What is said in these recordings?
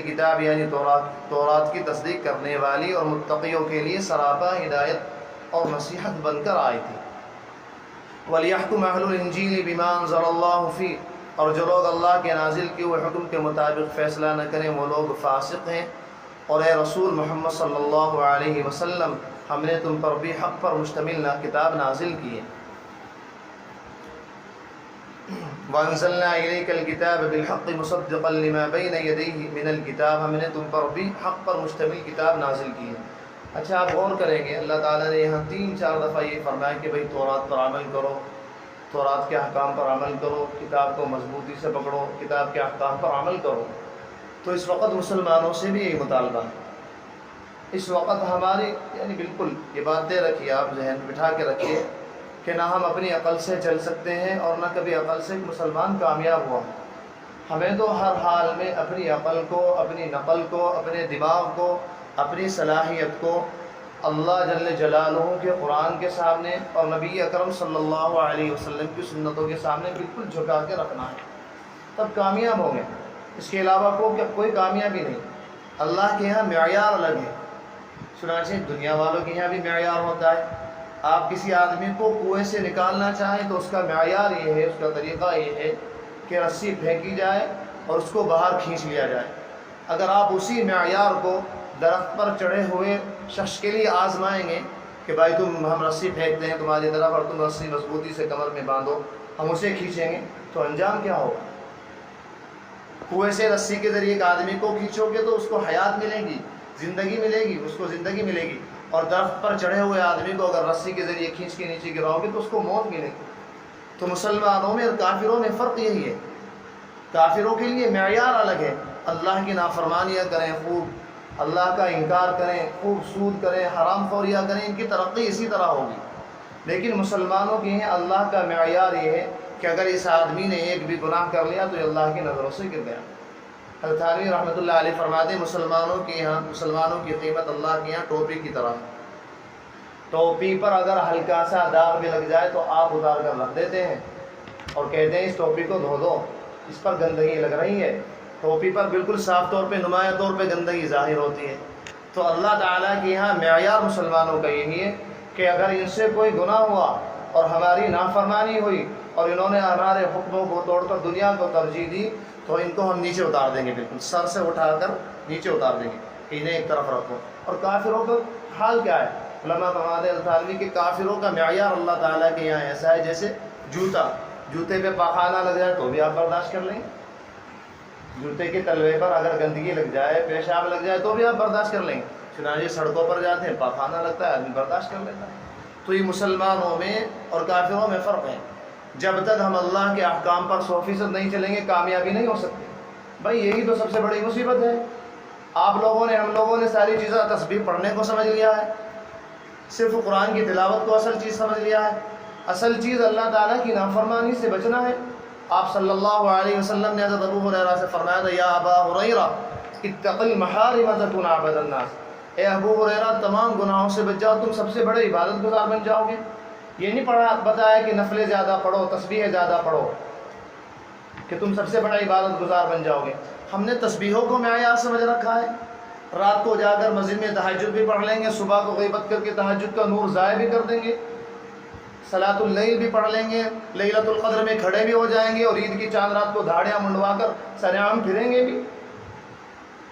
کتاب یعنی تورات کی تصدیق کرنے والی اور متقیوں کے لیے سراپا ہدایت اور نصیحت بن کر آئی تھی۔ وَلْيَحْكُمْ أَهْلُ الْإِنْجِيلِ بِمَا أَنزَلَ اللَّهُ فِيهِ، اور جو لوگ اللہ کے نازل کیے ہوئے حکم کے مطابق فیصلہ نہ کریں وہ لوگ فاسق ہیں۔ اور اے رسول محمد صلی اللہ علیہ وسلم، ہم نے تم پر بھی حق پر مشتمل کتاب نازل کی ہے۔ وَأَنزَلْنَا إِلَيْكَ الْكِتَابَ بِالْحَقِّ مُصَدِّقًا لِمَا بَيْنَ يَدَيْهِ مِنَ الْكِتَابِ، ہم نے تم پر بھی حق پر مشتمل کتاب نازل کی ہے۔ اچھا، آپ غور کریں گے اللہ تعالیٰ نے یہاں 3-4 دفعہ یہ فرمایا کہ بھئی تورات پر عمل کرو، تورات کے احکام پر عمل کرو، کتاب کو مضبوطی سے پکڑو، کتاب کے احکام پر عمل کرو۔ تو اس وقت مسلمانوں سے بھی یہی مطالبہ ہے۔ اس وقت ہماری یعنی بالکل یہ باتیں رکھیے، آپ ذہن بٹھا کے رکھیے کہ نہ ہم اپنی عقل سے چل سکتے ہیں اور نہ کبھی عقل سے مسلمان کامیاب ہوا۔ ہمیں تو ہر حال میں اپنی عقل کو، اپنی نقل کو، اپنے دماغ کو، اپنی صلاحیت کو اللہ جل جلالہ کے قرآن کے سامنے اور نبی اکرم صلی اللہ علیہ وسلم کی سنتوں کے سامنے بالکل جھکا کے رکھنا ہے، تب کامیاب ہوں گے۔ اس کے علاوہ کوئی کامیابی نہیں۔ اللہ کے یہاں معیار الگ ہے، چنانچہ دنیا والوں کے یہاں بھی معیار ہوتا ہے۔ آپ کسی آدمی کو کنویں سے نکالنا چاہیں تو اس کا معیار یہ ہے، اس کا طریقہ یہ ہے کہ رسی پھینکی جائے اور اس کو باہر کھینچ لیا جائے۔ اگر آپ اسی معیار کو درخت پر چڑھے ہوئے شخص کے لیے آزمائیں گے کہ بھائی ہم رسی پھینکتے ہیں تمہاری طرف اور تم رسی مضبوطی سے کمر میں باندھو، ہم اسے کھینچیں گے، تو انجام کیا ہوگا؟ کنویں سے رسی کے ذریعے ایک آدمی کو کھینچو گے تو اس کو حیات ملے گی، زندگی ملے گی، اس کو زندگی ملے گی، اور درخت پر چڑھے ہوئے آدمی کو اگر رسی کے ذریعے کھینچ کے نیچے گراؤ گے تو اس کو موت ملے گی۔ تو مسلمانوں میں اور کافروں میں فرق یہی ہے، کافروں کے لیے معیار الگ ہے، اللہ کی نافرمانیاں کریں، خوب اللہ کا انکار کریں، خوب سود کریں، حرام خوریاں کریں، ان کی ترقی اسی طرح ہوگی۔ لیکن مسلمانوں کے ہیں اللہ کا معیار یہ ہے کہ اگر اس آدمی نے ایک بھی گناہ کر لیا تو یہ اللہ کی نظروں سے گر گیا۔ حضرت تھانوی رحمۃ اللہ علیہ فرماتے ہیں مسلمانوں کے یہاں، مسلمانوں کی قیمت اللہ کے یہاں ٹوپی کی طرح، ٹوپی پر اگر ہلکا سا داغ بھی لگ جائے تو آپ اتار کر رکھ دیتے ہیں اور کہتے ہیں اس ٹوپی کو دھو دو، اس پر گندگی لگ رہی ہے۔ ٹوپی پر بالکل صاف طور پہ، نمایاں طور پہ گندگی ظاہر ہوتی ہے۔ تو اللہ تعالیٰ کے یہاں معیار مسلمانوں کا یہی ہے کہ اگر ان سے کوئی گناہ ہوا اور ہماری نافرمانی ہوئی اور انہوں نے ہمارے حکموں کو توڑ کر دنیا کو ترجیح دی تو ان کو ہم نیچے اتار دیں گے، بالکل سر سے اٹھا کر نیچے اتار دیں گے، انہیں ایک طرف رکھو۔ اور کافروں کا حال کیا ہے؟ علماء فرماتے ہیں الطالوی کہ کافروں کا معیار اللہ تعالیٰ کے یہاں ایسا ہے جیسے جوتے پہ پاخانہ لگ جائے تو بھی آپ برداشت کر لیں گے، جوتے کے تلوے پر اگر گندگی لگ جائے، پیشاب لگ جائے تو بھی آپ برداشت کر لیں گے۔ چنانچہ سڑکوں پر جاتے ہیں پاخانہ لگتا ہے، آدمی برداشت کر لیتا ہے۔ تو یہ مسلمانوں میں اور کافروں میں فرق ہے۔ جب تک ہم اللہ کے احکام پر 100% نہیں چلیں گے کامیابی نہیں ہو سکتی۔ بھائی یہی تو سب سے بڑی مصیبت ہے۔ آپ لوگوں نے، ہم لوگوں نے ساری چیزیں تسبیح پڑھنے کو سمجھ لیا ہے، صرف قرآن کی تلاوت کو اصل چیز سمجھ لیا ہے۔ اصل چیز اللہ تعالیٰ کی نافرمانی سے بچنا ہے۔ آپ صلی اللہ علیہ وسلم نے حضرت ابو ہریرہ سے فرمایا تھا یا ابا ہریرہ اتق المحارم تکن اعبد الناس، اے ابو ہریرہ تمام گناہوں سے بچ جاؤ، تم سب سے بڑے عبادت گزار بن جاؤ گے۔ یہ نہیں بتایا کہ نفلیں زیادہ پڑھو، تسبیحیں زیادہ پڑھو کہ تم سب سے بڑا عبادت گزار بن جاؤ گے۔ ہم نے تسبیحوں کو معیار سمجھ رکھا ہے، رات کو جا کر مسجد میں تہجد بھی پڑھ لیں گے، صبح کو غیبت کر کے تہجد کا نور ضائع بھی کر دیں گے، صلاۃ اللیل بھی پڑھ لیں گے، لیلۃ القدر میں کھڑے بھی ہو جائیں گے اور عید کی چاند رات کو دھاڑیاں منڈوا کر سرعام پھریں گے بھی۔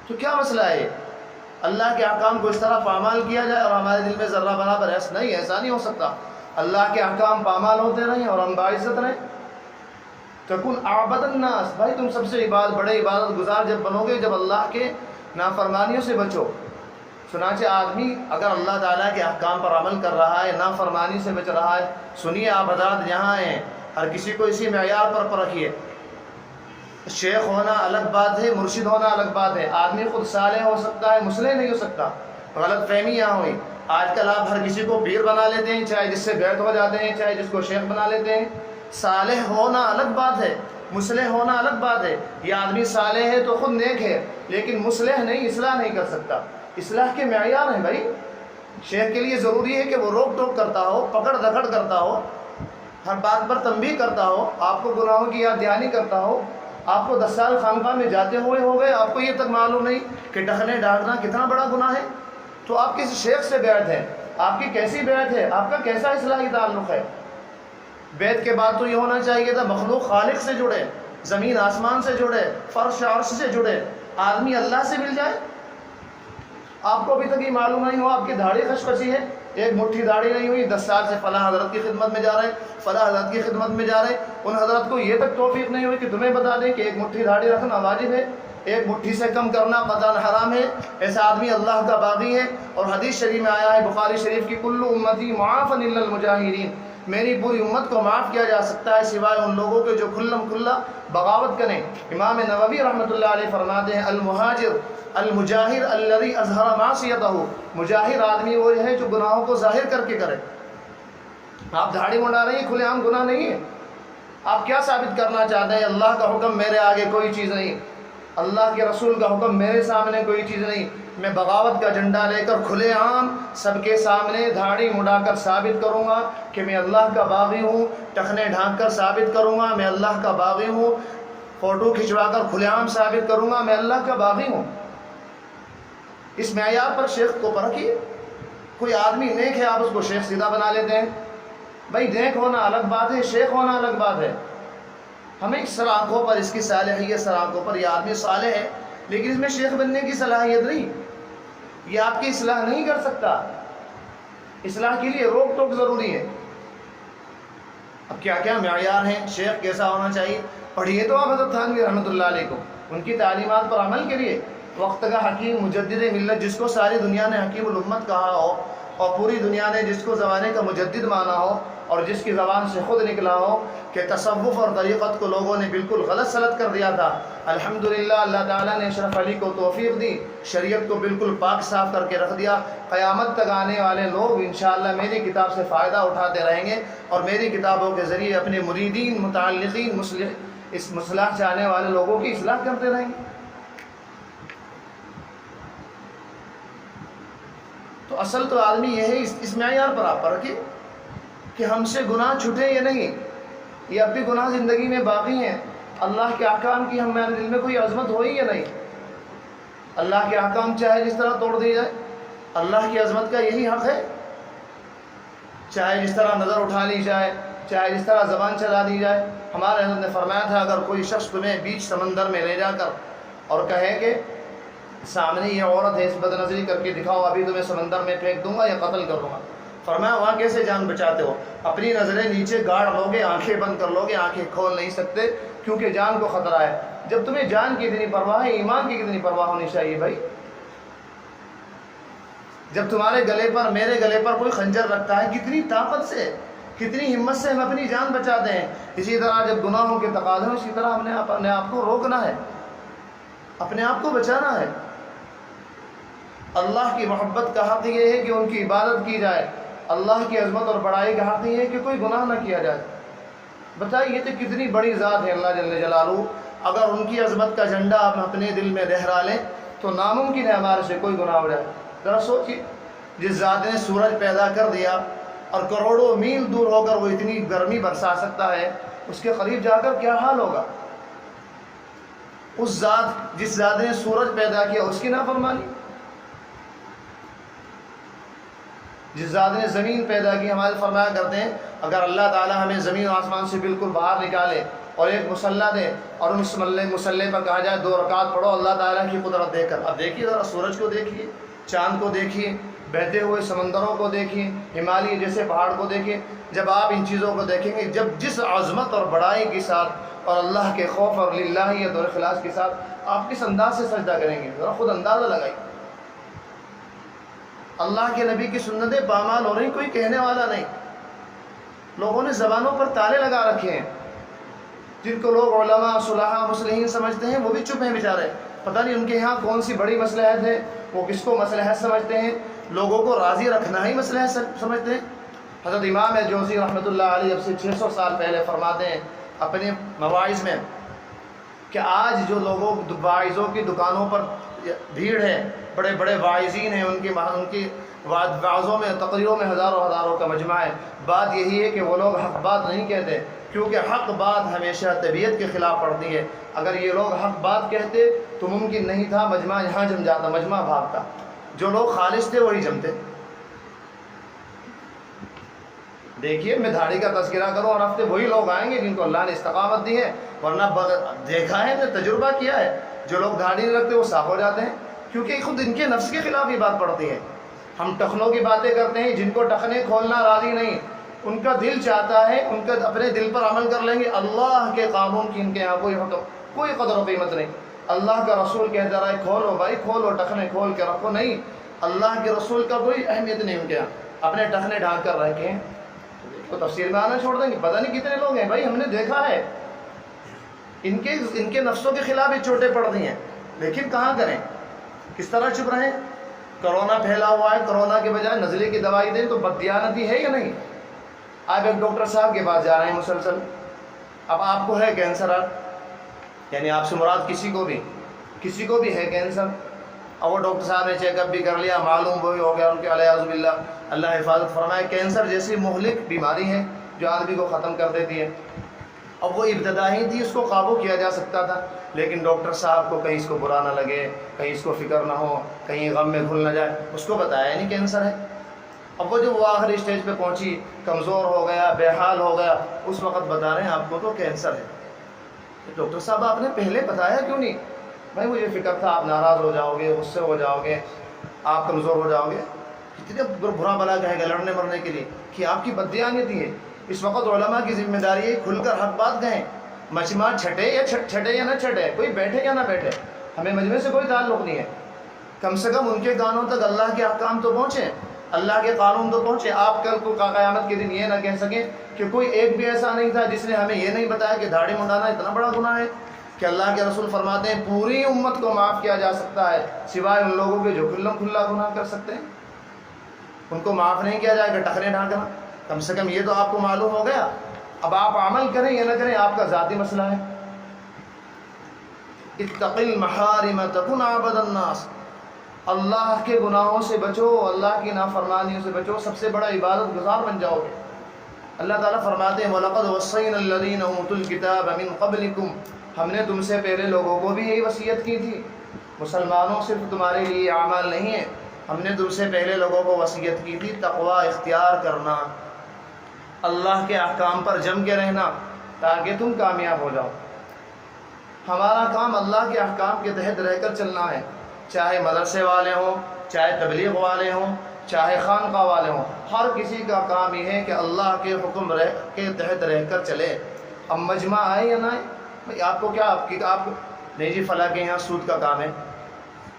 تو کیا مسئلہ ہے؟ اللہ کے احکام کو اس طرح پامال کیا جائے اور ہمارے دل میں ذرہ برابر ایسا نہیں، ایسا نہیں ہو سکتا۔ اللہ کے احکام پامال ہوتے رہیں اور ہم باعزت رہیں۔ تکن اعبد الناس، بھائی تم سب سے بڑے عبادت گزار جب بنو گے جب اللہ کے نافرمانیوں سے بچو۔ چنانچہ آدمی اگر اللہ تعالیٰ کے احکام پر عمل کر رہا ہے، نافرمانی سے بچ رہا ہے، سنیے آپ حضرات یہاں ہیں، ہر کسی کو اسی معیار پر پرکھیے۔ شیخ ہونا الگ بات ہے، مرشد ہونا الگ بات ہے۔ آدمی خود صالح ہو سکتا ہے، مصلح نہیں ہو سکتا۔ غلط فہمی یہاں ہوئی۔ آج کل آپ ہر کسی کو پیر بنا لیتے ہیں، چاہے جس سے بیعت ہو جاتے ہیں، چاہے جس کو شیخ بنا لیتے ہیں۔ صالح ہونا الگ بات ہے، مصلح ہونا الگ بات ہے۔ یہ آدمی صالح ہے تو خود نیک ہے، لیکن مصلح نہیں، اصلاح نہیں کر سکتا۔ اصلاح کے معیار ہیں بھائی۔ شیخ کے لیے ضروری ہے کہ وہ روک ٹوک کرتا ہو، پکڑ دھکڑ کرتا ہو، ہر بات پر تنبیہ کرتا ہو، آپ کو گناہوں کی یاد دہانی کرتا ہو، آپ کو 10 سال خانقاہ میں جاتے ہوئے ہو گئے، آپ کو یہ تک معلوم نہیں کہ ٹخنے ڈھانکنا کتنا بڑا گناہ ہے؟ تو آپ کس شیخ سے بیعت ہے؟ آپ کی کیسی بیعت ہے؟ آپ کا کیسا اصلاحی تعلق ہے؟ بیعت کے بعد تو یہ ہونا چاہیے تھا مخلوق خالق سے جڑے، زمین آسمان سے جڑے، فرش عرش سے جڑے، آدمی اللہ سے مل جائے۔ آپ کو ابھی تک یہ معلوم نہیں ہوا، آپ کی داڑھی خشخشی ہے، ایک مٹھی داڑھی نہیں ہوئی، 10 سال سے فلاں حضرت کی خدمت میں جا رہے ہیں، فلاں حضرت کی خدمت میں جا رہے ہیں، ان حضرت کو یہ تک توفیق نہیں ہوئی کہ تمہیں بتا دیں کہ ایک مٹھی داڑھی رکھنا واجب ہے، ایک مٹھی سے کم کرنا قطعاً حرام ہے۔ ایسا آدمی اللہ کا باغی ہے۔ اور حدیث شریف میں آیا ہے بخاری شریف کی، کل امتی معاف الا المجاہرین، میری پوری امت کو معاف کیا جا سکتا ہے سوائے ان لوگوں کے جو کھلم کھلا بغاوت کریں۔ امام نووی رحمۃ اللہ علیہ فرماتے ہیں المہاجر المجاہر الذی اظہر معصیتہ، مجاہر آدمی وہ ہے جو گناہوں کو ظاہر کر کے کرے۔ آپ داڑھی منڈا رہے ہیں، کھلے عام گناہ نہیں ہے۔ آپ کیا ثابت کرنا چاہتے ہیں؟ اللہ کا حکم میرے آگے کوئی چیز نہیں، اللہ کے رسول کا حکم میرے سامنے کوئی چیز نہیں، میں بغاوت کا جھنڈا لے کر کھلے عام سب کے سامنے داڑھی مڈا کر ثابت کروں گا کہ میں اللہ کا باغی ہوں، ٹخنے ڈھانک کر ثابت کروں گا میں اللہ کا باغی ہوں، فوٹو کھنچوا کر کھلے عام ثابت کروں گا میں اللہ کا باغی ہوں۔ اس معیار پر شیخ کو پرکھیے۔ کوئی آدمی نیک ہے، آپ اس کو شیخ سیدھا بنا لیتے ہیں۔ بھائی نیک ہونا الگ بات ہے، شیخ ہونا الگ بات ہے۔ ہمیں سر آنکھوں پر اس کی صالحیت، سر آنکھوں پر یہ آدمی صالح ہے، لیکن اس میں شیخ بننے کی صلاحیت نہیں، یہ آپ کی اصلاح نہیں کر سکتا۔ اصلاح کے لیے روک ٹوک ضروری ہے۔ اب کیا کیا معیار ہیں، شیخ کیسا ہونا چاہیے؟ پڑھیے تو آپ حضرت تھانوی رحمۃ اللہ علیہ کو، ان کی تعلیمات پر عمل کریے۔ وقت کا حکیم مجدد ملت، جس کو ساری دنیا نے حکیم الامت کہا ہو اور پوری دنیا نے جس کو زمانے کا مجدد مانا ہو اور جس کی زبان سے خود نکلا ہو کہ تصوف اور طریقت کو لوگوں نے بالکل غلط سلط کر دیا تھا، الحمدللہ اللہ تعالیٰ نے اشرف علی کو توفیق دی، شریعت کو بالکل پاک صاف کر کے رکھ دیا۔ قیامت تک آنے والے لوگ انشاءاللہ میری کتاب سے فائدہ اٹھاتے رہیں گے اور میری کتابوں کے ذریعے اپنے مریدین، متعلقین، اس مصلح چاہنے والے لوگوں کی اصلاح کرتے رہیں گے۔ تو اصل تو آدمی یہ ہے، اس معیار پر آپ پرکھیں کہ ہم سے گناہ چھٹے یا نہیں، یہ اب بھی گناہ زندگی میں باقی ہیں۔ اللہ کے احکام کی ہمارے دل میں کوئی عظمت ہوئی یا نہیں؟ اللہ کے احکام چاہے جس طرح توڑ دی جائے، اللہ کی عظمت کا یہی حق ہے، چاہے جس طرح نظر اٹھا لی جائے، چاہے جس طرح زبان چلا دی جائے۔ ہمارے حضرت نے فرمایا تھا اگر کوئی شخص تمہیں بیچ سمندر میں لے جا کر اور کہے کہ سامنے یہ عورت ہے، اس بد نظری کر کے دکھاؤ، ابھی تمہیں سمندر میں پھینک دوں گا یا قتل کر دوں گا، فرمایا وہاں کیسے جان بچاتے ہو؟ اپنی نظریں نیچے گاڑ لو گے، آنکھیں بند کر لو گے، آنکھیں کھول نہیں سکتے کیونکہ جان کو خطرہ ہے۔ جب تمہیں جان کی اتنی پرواہ ہے، ایمان کی کتنی پرواہ ہونی چاہیے بھائی؟ جب تمہارے گلے پر، میرے گلے پر کوئی خنجر رکھتا ہے، کتنی طاقت سے، کتنی ہمت سے ہم اپنی جان بچاتے ہیں۔ اسی طرح جب گناہوں کے تقاضے ہوں، اسی طرح ہم نے اپنے آپ کو روکنا ہے، اپنے آپ کو بچانا ہے۔ اللہ کی محبت کا حق یہ ہے کہ ان کی عبادت کی جائے، اللہ کی عظمت اور بڑائی کا حق یہ ہے کہ کوئی گناہ نہ کیا جائے۔ بتائیے یہ تو کتنی بڑی ذات ہے اللہ جل جلالہ، اگر ان کی عظمت کا جھنڈا ہم اپنے دل میں لہرا لیں تو ناممکن ہے ہمارے سے کوئی گناہ ہو جائے۔ ذرا سوچیے، جس ذات نے سورج پیدا کر دیا اور کروڑوں میل دور ہو کر وہ اتنی گرمی برسا سکتا ہے، اس کے قریب جا کر کیا حال ہوگا؟ اس ذات، جس ذات نے سورج پیدا کیا، اس کی نافرمانی؟ جس ذات نے زمین پیدا کی، ہمارے فرمایا کرتے ہیں اگر اللہ تعالیٰ ہمیں زمین و آسمان سے بالکل باہر نکالے اور ایک مصلی دے اور اس مصلی پر کہا جائے 2 رکعت پڑھو اللہ تعالیٰ کی قدرت دیکھ کر، اب دیکھیے ذرا سورج کو دیکھیے، چاند کو دیکھیے، بہتے ہوئے سمندروں کو دیکھیے، ہمالیہ جیسے پہاڑ کو دیکھیے، جب آپ ان چیزوں کو دیکھیں گے، جب جس عظمت اور بڑائی کے ساتھ اور اللہ کے خوف اور للہیت اور اخلاص کے ساتھ آپ کس انداز سے سجدہ کریں گے، ذرا خود اندازہ لگائیے۔ اللہ کے نبی کی سنتیں پامال ہو رہی، کوئی کہنے والا نہیں۔ لوگوں نے زبانوں پر تالے لگا رکھے ہیں، جن کو لوگ علماء، صلحاء، مصلحین سمجھتے ہیں، وہ بھی چپ ہیں بیچارے، پتہ نہیں ان کے یہاں کون سی بڑی مصلحت ہے، وہ کس کو مصلحت سمجھتے ہیں، لوگوں کو راضی رکھنا ہی مصلحت سمجھتے ہیں۔ حضرت امام جوزی رحمۃ اللہ علیہ اب سے 600 سال پہلے فرماتے ہیں اپنے مواعظ میں کہ آج جو لوگوں واعظوں کی دکانوں پر بھیڑ ہے، بڑے بڑے واعظین ہیں، ان کی وعظوں میں تقریروں میں ہزاروں کا مجمع ہے۔ بات یہی ہے کہ وہ لوگ حق بات نہیں کہتے، کیونکہ حق بات ہمیشہ طبیعت کے خلاف پڑتی ہے۔ اگر یہ لوگ حق بات کہتے تو ممکن نہیں تھا مجمع یہاں جم جاتا، مجمع بھاگتا، جو لوگ خالص تھے وہی جمتے۔ دیکھیے میں داڑھی کا تذکرہ کروں اور ہفتے وہی لوگ آئیں گے جن کو اللہ نے استقامت دی ہے، ورنہ دیکھا ہے، میں تجربہ کیا ہے، جو لوگ داڑھی نہیں رکھتے وہ صاف ہو جاتے ہیں، کیونکہ خود ان کے نفس کے خلاف یہ بات پڑتی ہے۔ ہم ٹخنوں کی باتیں کرتے ہیں، جن کو ٹخنے کھولنا راضی نہیں، ان کا دل چاہتا ہے، ان کا اپنے دل پر عمل کر لیں گے، اللہ کے قانون کی ان کے یہاں کوئی حکم، کوئی قدر و قیمت نہیں۔ اللہ کا رسول کہتا رہا ہے کھولو بھائی کھولو، ٹخنے کھول کے رکھو، نہیں، اللہ کے رسول کا کوئی اہمیت نہیں ان کے یہاں، اپنے ٹخنے ڈھانک کر رکھے ہیں، تو تفسیر میں آنا چھوڑ دیں گے۔ پتہ نہیں کتنے لوگ ہیں بھائی، ہم نے دیکھا ہے، ان کے نفسوں کے خلاف یہ چوٹیں پڑ رہی ہیں، لیکن کہاں کریں، کس طرح چپ رہیں؟ کرونا پھیلا ہوا ہے، کرونا کے بجائے نزلے کی دوائی دیں تو بددیانتی ہے یا نہیں؟ آپ ایک ڈاکٹر صاحب کے پاس جا رہے ہیں مسلسل، اب آپ کو ہے کینسر، یعنی آپ سے مراد کسی کو بھی ہے کینسر، اور وہ ڈاکٹر صاحب نے چیک اپ بھی کر لیا، معلوم وہی ہو گیا ان کے علیہ باللہ، اللہ حفاظت فرمائے۔ کینسر جیسی مہلک بیماری ہے جو آدمی کو ختم کر دیتی ہے، اب وہ ابتدائی تھی، اس کو قابو کیا جا سکتا تھا، لیکن ڈاکٹر صاحب کو کہیں اس کو برا نہ لگے، کہیں اس کو فکر نہ ہو، کہیں غم میں گھل نہ جائے، اس کو بتایا نہیں کینسر ہے۔ اب وہ جب وہ آخری اسٹیج پہ پہنچی، کمزور ہو گیا، بے حال ہو گیا، اس وقت بتا رہے ہیں آپ کو تو کینسر ہے۔ ڈاکٹر صاحب آپ نے پہلے بتایا کیوں نہیں؟ بھائی مجھے فکر تھا آپ ناراض ہو جاؤ گے، غصے ہو جاؤ گے، آپ کمزور ہو جاؤ گے، کتنے برا بلا کہے گا لڑنے مرنے کے لیے کہ آپ کی بددیانتی ہے۔ اس وقت علماء کی ذمہ داری ہے کھل کر حق بات کہیں، مجمع چھٹے یا نہ چھٹے، کوئی بیٹھے یا نہ بیٹھے، ہمیں مجمع سے کوئی تعلق نہیں ہے، کم سے کم ان کے کانوں تک اللہ کے احکام تو پہنچے، اللہ کے قانون تو پہنچے۔ آپ کل کو قیامت کے دن یہ نہ کہہ سکیں کہ کوئی ایک بھی ایسا نہیں تھا جس نے ہمیں یہ نہیں بتایا کہ داڑھی منڈانا اتنا بڑا گناہ ہے، کہ اللہ کے رسول فرماتے ہیں پوری امت کو معاف کیا جا سکتا ہے سوائے ان لوگوں کے جو کھلا گناہ کر سکتے ہیں، ان کو معاف نہیں کیا جائے گا ٹخنے ڈھانکنا۔ کم سے کم یہ تو آپ کو معلوم ہو گیا۔ اب آپ عمل کریں یا نہ کریں آپ کا ذاتی مسئلہ ہے۔ اتق المحارم تکن عبد الناس، اللہ کے گناہوں سے بچو، اللہ کی نافرمانیوں سے بچو، سب سے بڑا عبادت گزار بن جاؤ گے۔ اللہ تعالیٰ فرماتے ہیں وَلَقَدْ وَصَّيْنَا الَّذِينَ أُوتُوا الْكِتَابَ مِنْ قَبْلِكُمْ، ہم نے تم سے پہلے لوگوں کو بھی یہی وصیت کی تھی۔ مسلمانوں صرف تمہارے لیے اعمال نہیں ہے، ہم نے تم سے پہلے لوگوں کو وصیت کی تھی تقوی اختیار کرنا، اللہ کے احکام پر جم کے رہنا تاکہ تم کامیاب ہو جاؤ۔ ہمارا کام اللہ کے احکام کے تحت رہ کر چلنا ہے، چاہے مدرسے والے ہوں، چاہے تبلیغ والے ہوں، چاہے خانقاہ والے ہوں، ہر کسی کا کام یہ ہے کہ اللہ کے حکم کے تحت رہ کر چلے۔ اب مجمع آئے یا نہ آئے، بھائی آپ کو کیا، آپ نہیں جی فلاں کے یہاں سود کا کام ہے،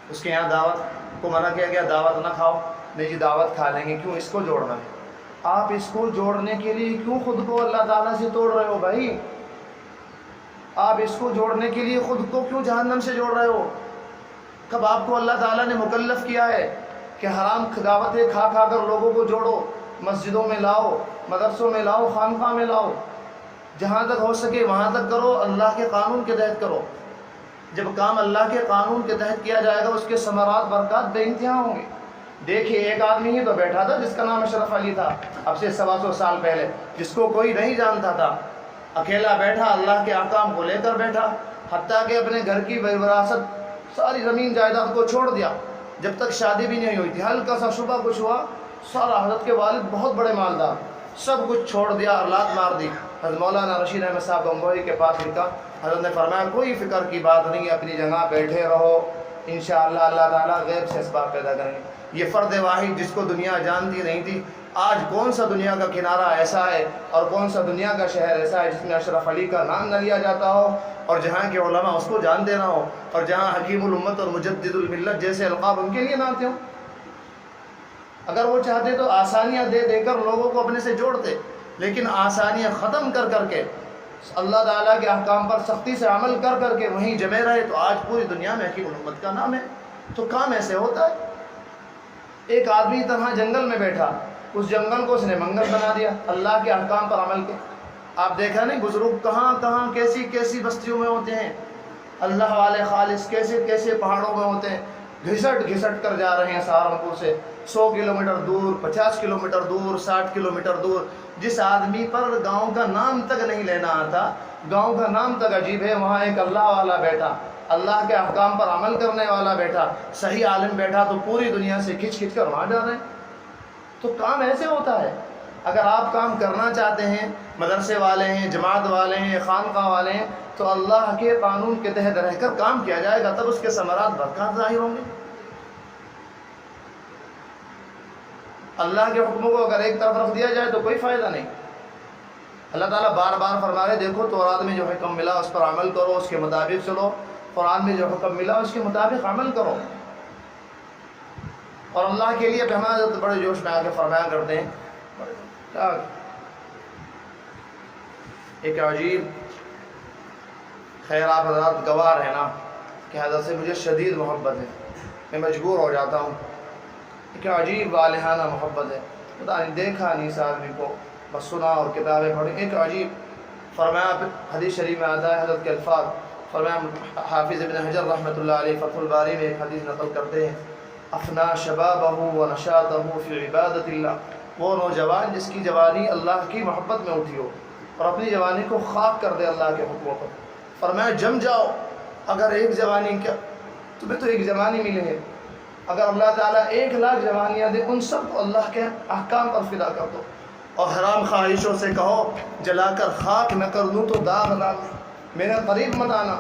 اس کے یہاں دعوت کو منع کیا گیا دعوت نہ کھاؤ، نہیں جی دعوت کھا لیں گے، کیوں اس کو جوڑنا ہے؟ آپ اس کو جوڑنے کے لیے کیوں خود کو اللہ تعالیٰ سے توڑ رہے ہو بھائی؟ آپ اس کو جوڑنے کے لیے خود کو کیوں جہنم سے جوڑ رہے ہو؟ کب آپ کو اللہ تعالیٰ نے مکلف کیا ہے کہ حرام دعوتیں کھا کر لوگوں کو جوڑو، مسجدوں میں لاؤ، مدرسوں میں لاؤ، خانقاہ میں لاؤ، جہاں تک ہو سکے وہاں تک کرو، اللہ کے قانون کے تحت کرو۔ جب کام اللہ کے قانون کے تحت کیا جائے گا اس کے ثمرات برکات بے انتہا ہوں گے۔ دیکھیے ایک آدمی ہی تو بیٹھا تھا جس کا نام اشرف علی تھا، اب سے 125 سال پہلے، جس کو کوئی نہیں جانتا تھا، اکیلا بیٹھا، اللہ کے احکام کو لے کر بیٹھا، حتیٰ کہ اپنے گھر کی وراثت ساری زمین جائیداد کو چھوڑ دیا، جب تک شادی بھی نہیں ہوئی تھی، ہلکا سا شبہ کچھ ہوا، سارا، حضرت کے والد بہت بڑے مالدار، سب کچھ چھوڑ دیا اور لات مار دی۔ حضرت مولانا رشید احمد صاحب گنگوہی کے پاس لکھا، حضرت نے فرمایا کوئی فکر کی بات نہیں، اپنی جگہ بیٹھے رہو، انشاءاللہ اللہ تعالیٰ غیب سے اسباب پیدا کریں گے۔ یہ فرد واحد جس کو دنیا جانتی نہیں تھی، آج کون سا دنیا کا کنارہ ایسا ہے اور کون سا دنیا کا شہر ایسا ہے جس میں اشرف علی کا نام نہ لیا جاتا ہو اور جہاں کے علماء اس کو جانتے نہ ہو، اور جہاں حکیم الامت اور مجدد الملت جیسے القاب ان کے لیے نہ آتے ہوں۔ اگر وہ چاہتے تو آسانیاں دے دے کر لوگوں کو اپنے سے جوڑتے، لیکن آسانیاں ختم کر کے اللہ تعالیٰ کے احکام پر سختی سے عمل کر کے وہیں جمے رہے، تو آج پوری دنیا میں حکیم الامت کا نام ہے۔ تو کام ایسے ہوتا ہے۔ ایک آدمی تنہا جنگل میں بیٹھا، اس جنگل کو اس نے منگل بنا دیا اللہ کے احکام پر عمل کے۔ آپ دیکھا نہیں بزرگ کہاں کیسی بستیوں میں ہوتے ہیں، اللہ والے خالص کیسے کیسے پہاڑوں میں ہوتے ہیں، گھسٹ گھسٹ کر جا رہے ہیں سہارنپور سے 100 کلومیٹر دور، 50 کلومیٹر دور، 60 کلومیٹر دور. جس آدمی پر گاؤں کا نام تک نہیں لینا آتا، گاؤں کا نام تک عجیب ہے، وہاں ایک اللہ والا بیٹھا، اللہ کے احکام پر عمل کرنے والا بیٹھا، صحیح عالم بیٹھا، تو پوری دنیا سے کھچ کھچ کر وہاں جا رہے ہیں. تو کام ایسے ہوتا ہے. اگر آپ کام کرنا چاہتے ہیں، مدرسے والے ہیں، جماعت والے ہیں، خانقاہ والے ہیں، تو اللہ کے قانون کے تحت رہ کر کام کیا جائے گا، تب اس کے ثمرات برکات ظاہر ہوں گے. اللہ کے حکموں کو اگر ایک طرف رکھ دیا جائے تو کوئی فائدہ نہیں. اللہ تعالیٰ بار بار فرما رہے، دیکھو تورات میں جو حکم ملا اس پر عمل کرو، اس کے مطابق چلو، قرآن میں جو حکم ملا اس کے مطابق عمل کرو. اور اللہ کے لیے ہمارے بڑے جوش میں آ کے فرمایا کرتے ہیں. ایک عجیب، خیر آپ حضرات گواہ ہیں نا کہ حضرت سے مجھے شدید محبت ہے، میں مجبور ہو جاتا ہوں. ایک عجیب والہانہ محبت ہے، پتہ نہیں دیکھا نہیں اس آدمی کو، بس سنا اور کتابیں پڑھی. ایک عجیب فرمایا، حدیث شریف میں آتا ہے حضرت کے الفاظ، فرمایا حافظ ابن حجر رحمۃ اللہ علیہ فتح الباری میں ایک حدیث نقل کرتے ہیں، افنا شبابہ و نشاطہ فی عبادت اللہ. وہ نوجوان جس کی جوانی اللہ کی محبت میں اٹھی ہو اور اپنی جوانی کو خاک کر دے اللہ کے حکموں پر. فرمایا جم جاؤ، اگر ایک جوانی کیا، تمہیں تو ایک جوانی ملی ہے، اگر اللہ تعالیٰ 1,00,000 جوانیاں دے ان سب کو اللہ کے احکام پر فدا کر دو، اور حرام خواہشوں سے کہو جلا کر خاک نہ کر دوں تو داغ نہ میرے قریب مت آنا،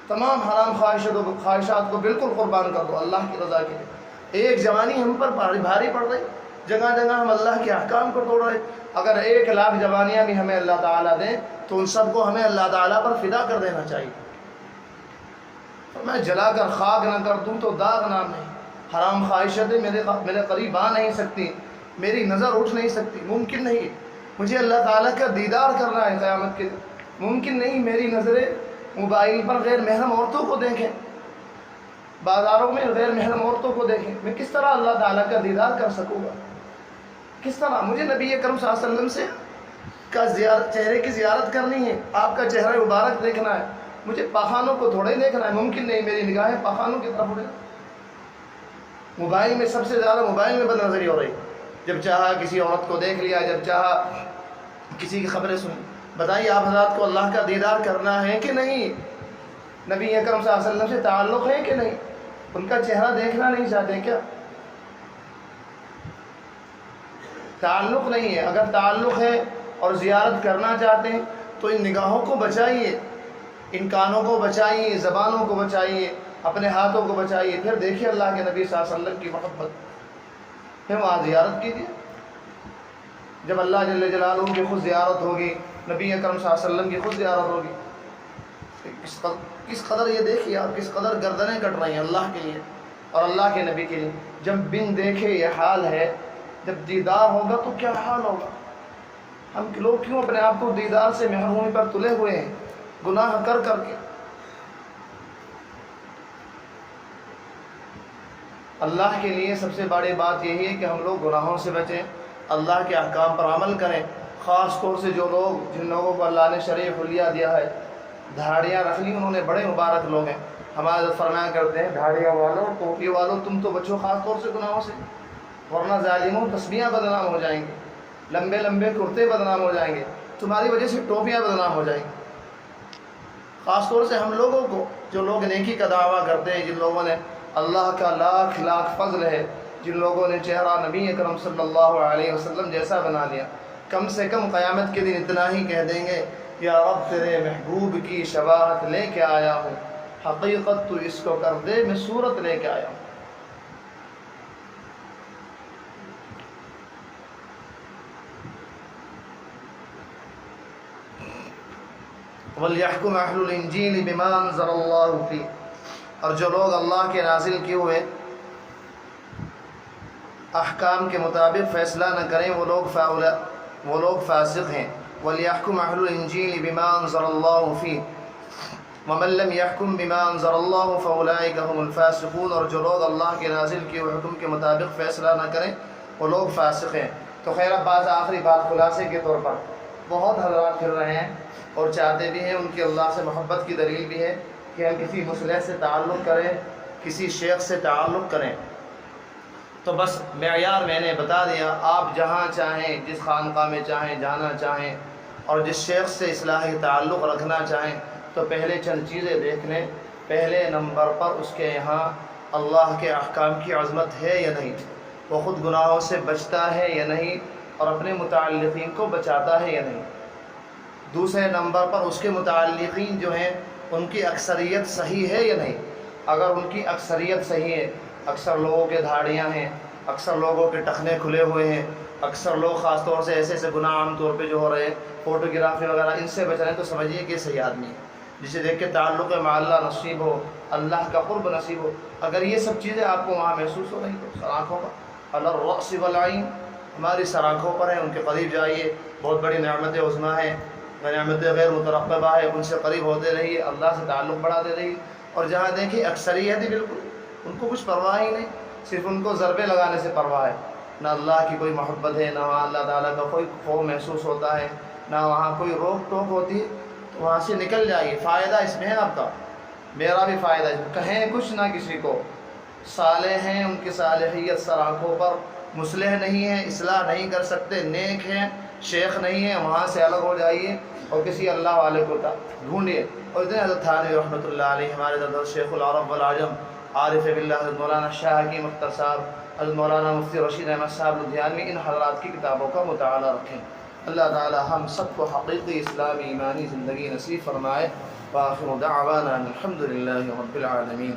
تمام حرام خواہشات کو بالکل قربان کر دو اللہ کی رضا کے لیے. ایک جوانی ہم پر بھاری پڑ رہی، جگہ جگہ ہم اللہ کے احکام کو توڑ رہے. اگر 1,00,000 جوانیاں بھی ہمیں اللہ تعالیٰ دیں تو ان سب کو ہمیں اللہ تعالیٰ پر فدا کر دینا چاہیے. میں جلا کر خاک نہ کر دوں تو داغ نام نہیں. حرام خواہشتیں میرے قریب آ نہیں سکتی، میری نظر اٹھ نہیں سکتی، ممکن نہیں. مجھے اللہ تعالیٰ کا دیدار کرنا ہے قیامت کے دن، ممکن نہیں میری نظریں موبائل پر غیر محرم عورتوں کو دیکھیں، بازاروں میں غیر محرم عورتوں کو دیکھیں. میں کس طرح اللہ تعالیٰ کا دیدار کر سکوں گا؟ کس طرح؟ مجھے نبی اکرم صلی اللہ علیہ وسلم سے چہرے کی زیارت کرنی ہے، آپ کا چہرہ مبارک دیکھنا ہے، مجھے پاخانوں کو تھوڑے دیکھنا ہے، ممکن نہیں میری نگاہیں پاخانوں کی طرف اڑے. موبائل میں سب سے زیادہ موبائل میں بد نظری ہو رہی، جب چاہا کسی عورت کو دیکھ لیا، جب چاہا کسی کی خبریں سنی. بتائیے آپ حضرات کو اللہ کا دیدار کرنا ہے کہ نہیں؟ نبی اکرم صلی اللہ علیہ وسلم سے تعلق ہے کہ نہیں؟ ان کا چہرہ دیکھنا نہیں چاہتے کیا؟ تعلق نہیں ہے. اگر تعلق ہے اور زیارت کرنا چاہتے ہیں تو ان نگاہوں کو بچائیے، ان کانوں کو بچائیے، زبانوں کو بچائیے، اپنے ہاتھوں کو بچائیے. پھر دیکھیے اللہ کے نبی صلی اللہ علیہ وسلم کی محبت، پھر وہاں زیارت کیجیے. جب اللہ جل جلالہ کی خود زیارت ہوگی، نبی اکرم صلی اللہ علیہ وسلم کی خود زیارت ہوگی، کس قدر یہ دیکھیے آپ کس قدر گردنیں کٹ رہی ہیں اللہ کے لیے اور اللہ کے نبی کے لیے. جب بن دیکھے یہ حال ہے، جب دیدار ہوگا تو کیا حال ہوگا؟ ہم لوگ کیوں اپنے آپ کو دیدار سے محرومی پر تلے ہوئے ہیں گناہ کر کر کے؟ اللہ کے لیے سب سے بڑی بات یہی ہے کہ ہم لوگ گناہوں سے بچیں، اللہ کے احکام پر عمل کریں. خاص طور سے جو لوگ جن لوگوں کو اللہ نے شرع حلیہ دیا ہے، دھاڑیاں رکھ لی، انہوں نے بڑے مبارک لوگ ہیں. ہمارے فرمایا کرتے ہیں دھاڑیاں والوں، ٹوپی والوں، تم تو بچو خاص طور سے گناہوں سے، ورنہ ظالموں تسبیحاں بدنام ہو جائیں گے، لمبے لمبے کرتے بدنام ہو جائیں گے، تمہاری وجہ سے ٹوپیاں بدنام ہو جائیں گی. خاص طور سے ہم لوگوں کو جو لوگ نیکی کا دعویٰ کرتے ہیں، جن لوگوں نے اللہ کا لاکھ لاکھ فضل ہے، جن لوگوں نے چہرہ نبی اکرم صلی اللہ علیہ وسلم جیسا بنا لیا، کم سے کم قیامت کے دن اتنا ہی کہہ دیں گے، یا رب تیرے محبوب کی شباہت لے کے آیا ہوں، حقیقت تو اس کو کر دے، میں صورت لے کے آیا ہوں. وَلْيَحْكُمْ أَهْلُ الْإِنْجِيلِ بِمَا أَنزَلَ اللَّهُ فِيهِ، اور جو لوگ اللہ کے نازل کیے ہوئے احکام کے مطابق فیصلہ نہ کریں وہ لوگ فاسق ہیں. وَلْيَحْكُمْ أَهْلُ الْإِنْجِيلِ بِمَا أَنزَلَ اللَّهُ فِيهِ وَمَنْ لَمْ يَحْكُمْ بِمَا أَنزَلَ اللَّهُ فَأُولَٰئِكَ هُمُ الْفَاسِقُونَ، اور جو لوگ اللہ کے نازل کیے ہوئے حکم کے مطابق فیصلہ نہ کریں وہ لوگ فاسق ہیں. تو خیر اب آخری بات خلاصے کے طور پر، بہت حضرات پھر رہے ہیں اور چاہتے بھی ہیں، ان کی اللہ سے محبت کی دلیل بھی ہے کہ ہم کسی مصلح سے تعلق کریں، کسی شیخ سے تعلق کریں، تو بس معیار میں نے بتا دیا، آپ جہاں چاہیں، جس خانقاہ میں چاہیں جانا چاہیں اور جس شیخ سے اصلاحی تعلق رکھنا چاہیں تو پہلے چند چیزیں دیکھ لیں۔ پہلے نمبر پر اس کے یہاں اللہ کے احکام کی عظمت ہے یا نہیں، وہ خود گناہوں سے بچتا ہے یا نہیں اور اپنے متعلقین کو بچاتا ہے یا نہیں۔ دوسرے نمبر پر اس کے متعلقین جو ہیں ان کی اکثریت صحیح ہے یا نہیں۔ اگر ان کی اکثریت صحیح ہے، اکثر لوگوں کے دھاڑیاں ہیں، اکثر لوگوں کے ٹخنے کھلے ہوئے ہیں، اکثر لوگ خاص طور سے ایسے ایسے گناہ عام طور پہ جو ہو رہے ہیں، فوٹوگرافی وغیرہ، ان سے بچ رہے ہیں، تو سمجھیے کہ صحیح آدمی ہے، جسے دیکھ کے تعلق مع اللہ نصیب ہو، اللہ کا قرب نصیب ہو۔ اگر یہ سب چیزیں آپ کو وہاں محسوس ہو رہی تو سر آنکھوں کا علی الرأس والعین، ہماری سر آنکھوں پر ہے، ان کے قریب جائیے، بہت بڑی نعمت عظمیٰ ہے، نعمت غیر مترقبہ ہے، ان سے قریب ہوتے رہیے، اللہ سے تعلق بڑھاتے رہیے۔ اور جہاں دیکھیے اکثریت ہی بالکل ان کو کچھ پرواہ ہی نہیں، صرف ان کو ضربے لگانے سے پرواہ ہے، نہ اللہ کی کوئی محبت ہے، نہ وہاں اللہ تعالیٰ کا کوئی خوف محسوس ہوتا ہے، نہ وہاں کوئی روک ٹوک ہوتی ہے، تو وہاں سے نکل جائیے۔ فائدہ اس میں ہے آپ کا، میرا بھی فائدہ اس میں، کہیں کچھ نہ کسی کو، صالح ہیں، ان کی صالحیت سر آنکھوں پر، مصلح نہیں ہیں، اصلاح نہیں کر سکتے، نیک ہیں، شیخ نہیں ہیں، وہاں سے الگ ہو جائیے اور کسی اللہ والے کو ڈھونڈیے۔ اور اتنے حضرت تھانوی رحمۃ اللہ علیہ، ہمارے حضرت شیخ العرب والعجم عارف باللہ حضرت مولانا شاہ حکیم اختر صاحب، حضرت مولانا مفتی رشید احمد صاحب لدھیانوی، ان حضرات کی کتابوں کا مطالعہ رکھیں۔ اللہ تعالی ہم سب کو حقیقی اسلامی ایمانی زندگی نصیب فرمائے۔ وآخر دعوانا الحمد للہ رب العالمین۔